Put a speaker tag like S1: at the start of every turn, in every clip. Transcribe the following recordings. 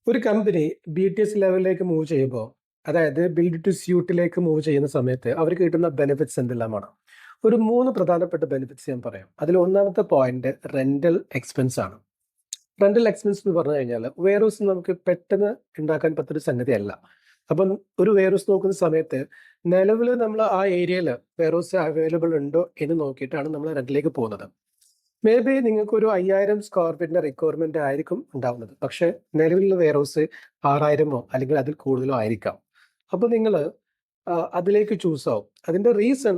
S1: ഒരു company B-T-S ലെവലിലേക്ക് move ചെയ്യുമ്പോൾ, അതായത് ബിൽഡ് ടു സ്യൂട്ടിലേക്ക് മൂവ് ചെയ്യുന്ന സമയത്ത് അവർക്ക് കിട്ടുന്ന ബെനിഫിറ്റ്സ് എന്തെല്ലാമാണ്? ഒരു 3 പ്രധാനപ്പെട്ട ബെനിഫിറ്റ്സ് ഞാൻ പറയാം. അതിൽ ഒന്നാമത്തെ പോയിന്റ് റെന്റൽ എക്സ്പെൻസ് ആണ്. റെന്റൽ എക്സ്പെൻസ് എന്ന് പറഞ്ഞു കഴിഞ്ഞാൽ വെയർഹൗസ് നമുക്ക് പെട്ടെന്ന് ഉണ്ടാക്കാൻ പറ്റുന്ന സംഗതിയല്ല. അപ്പം ഒരു വെയർഹൗസ് നോക്കുന്ന സമയത്ത് നിലവിൽ നമ്മൾ ആ ഏരിയയിൽ വെയർഹൗസ് അവൈലബിൾ ഉണ്ടോ എന്ന് നോക്കിയിട്ടാണ് നമ്മൾ റെന്റിലേക്ക് പോകുന്നത്. മേ ബി നിങ്ങൾക്ക് ഒരു 5000 സ്ക്വയർ ഫീറ്റിന്റെ റിക്വയർമെന്റ് ആയിരിക്കും ഉണ്ടാവുന്നത്. പക്ഷേ നിലവിലുള്ള വെയർഹൗസ് 6000 അല്ലെങ്കിൽ അതിൽ കൂടുതലോ ആയിരിക്കാം. അപ്പോൾ നിങ്ങൾ അതിലേക്ക് ചൂസ് ആവും. അതിന്റെ റീസൺ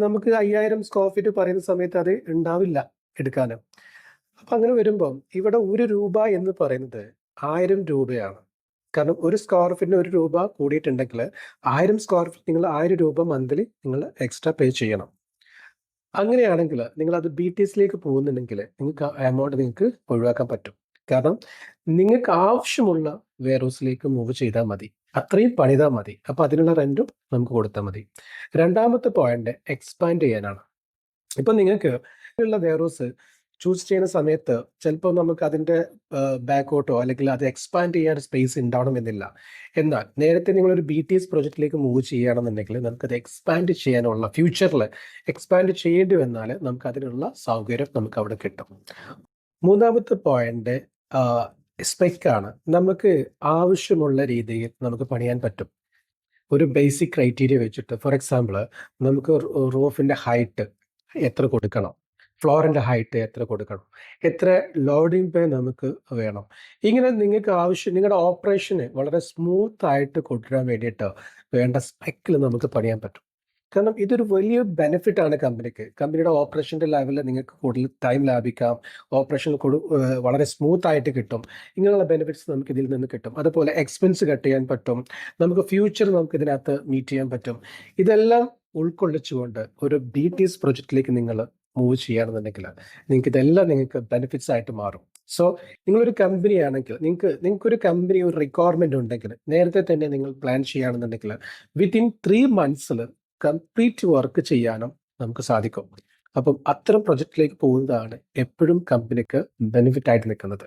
S1: നമുക്ക് 5000 സ്ക്വയർ ഫീറ്റ് പറയുന്ന സമയത്ത് അത് ഉണ്ടാവില്ല എടുക്കാൻ. അപ്പൊ അങ്ങനെ വരുമ്പം ഇവിടെ ₹1 എന്ന് പറയുന്നത് ₹1000 കാരണം ഒരു സ്ക്വയർ ഫീറ്റിന് ₹1 കൂടിയിട്ടുണ്ടെങ്കിൽ 1000 സ്ക്വയർ ഫീറ്റ് നിങ്ങൾ ₹1000 മന്ത്ലി നിങ്ങൾ എക്സ്ട്രാ പേ ചെയ്യണം. അങ്ങനെയാണെങ്കിൽ നിങ്ങൾ അത് ബി-ടി-എസിലേക്ക് പോകുന്നുണ്ടെങ്കിൽ നിങ്ങൾക്ക് ആ എമൗണ്ട് നിങ്ങൾക്ക് ഒഴിവാക്കാൻ പറ്റും. കാരണം നിങ്ങൾക്ക് ആവശ്യമുള്ള വെയർഹൗസിലേക്ക് മൂവ് ചെയ്താൽ മതി. അത്രയും പണിതാൽ മതി. അപ്പൊ അതിനുള്ള റെന്റും നമുക്ക് കൊടുത്താൽ മതി. രണ്ടാമത്തെ പോയിന്റ് എക്സ്പാൻഡ് ചെയ്യാനാണ്. ഇപ്പൊ നിങ്ങൾക്ക് ഉള്ള വെയർഹൗസ് ചൂസ് ചെയ്യുന്ന സമയത്ത് ചിലപ്പോൾ നമുക്ക് അതിന്റെ ബാക്കോട്ടോ അല്ലെങ്കിൽ അത് എക്സ്പാൻഡ് ചെയ്യാൻ സ്പേസ് ഉണ്ടാവണമെന്നില്ല. എന്നാൽ നേരത്തെ നിങ്ങളൊരു ബി-ടി-എസ് പ്രോജക്റ്റിലേക്ക് മൂവ് ചെയ്യുകയാണെന്നുണ്ടെങ്കിൽ നമുക്കത് എക്സ്പാൻഡ് ചെയ്യാനുള്ള ഫ്യൂച്ചറിൽ എക്സ്പാൻഡ് ചെയ്യേണ്ടി വന്നാൽ നമുക്ക് അതിനുള്ള സൗകര്യം നമുക്ക് അവിടെ കിട്ടും. മൂന്നാമത്തെ പോയിന്റ് സ്പെക്കാണ്. നമുക്ക് ആവശ്യമുള്ള രീതിയിൽ നമുക്ക് പണിയാൻ പറ്റും. ഒരു ബേസിക് ക്രൈറ്റീരിയ വെച്ചിട്ട് ഫോർ എക്സാമ്പിൾ നമുക്ക് റൂഫിന്റെ ഹൈറ്റ് എത്ര കൊടുക്കണം, ഫ്ലോറിന്റെ ഹൈറ്റ് എത്ര കൊടുക്കണം, എത്ര ലോഡിംഗ് പേ നമുക്ക് വേണം. ഇങ്ങനെ നിങ്ങൾക്ക് ആവശ്യം നിങ്ങളുടെ ഓപ്പറേഷന് വളരെ സ്മൂത്ത് ആയിട്ട് കൊണ്ടുവരാൻ വേണ്ടിയിട്ട് വേണ്ട സ്പെക്കിൽ നമുക്ക് പണിയാൻ പറ്റും. കാരണം ഇതൊരു വലിയ ബെനിഫിറ്റ് ആണ് കമ്പനിക്ക്. കമ്പനിയുടെ ഓപ്പറേഷൻ്റെ ലെവലിൽ നിങ്ങൾക്ക് കൂടുതൽ ടൈം ലാഭിക്കാം, ഓപ്പറേഷൻ വളരെ സ്മൂത്ത് ആയിട്ട് കിട്ടും. ഇങ്ങനെയുള്ള ബെനിഫിറ്റ്സ് നമുക്ക് ഇതിൽ നിന്ന് കിട്ടും. അതുപോലെ എക്സ്പെൻസ് കട്ട് ചെയ്യാൻ പറ്റും, നമുക്ക് ഫ്യൂച്ചർ നമുക്ക് ഇതിനകത്ത് മീറ്റ് ചെയ്യാൻ പറ്റും. ഇതെല്ലാം ഉൾക്കൊള്ളിച്ചുകൊണ്ട് ഒരു ബി-ടി-എസ് പ്രൊജക്റ്റിലേക്ക് നിങ്ങൾ മൂവ് ചെയ്യുകയാണെന്നുണ്ടെങ്കിൽ നിങ്ങൾക്ക് ബെനിഫിറ്റ്സ് ആയിട്ട് മാറും. സോ നിങ്ങളൊരു കമ്പനി ആണെങ്കിൽ നിങ്ങൾക്കൊരു കമ്പനി ഒരു റിക്വയർമെന്റ് ഉണ്ടെങ്കിൽ നേരത്തെ തന്നെ നിങ്ങൾ പ്ലാൻ ചെയ്യുകയാണെന്നുണ്ടെങ്കിൽ വിത്തിൻ 3 months കംപ്ലീറ്റ് വർക്ക് ചെയ്യാനും നമുക്ക് സാധിക്കും. അപ്പം അത്തരം പ്രൊജക്റ്റിലേക്ക് പോകുന്നതാണ് എപ്പോഴും കമ്പനിക്ക് ബെനിഫിറ്റ് ആയിട്ട് നിൽക്കുന്നത്.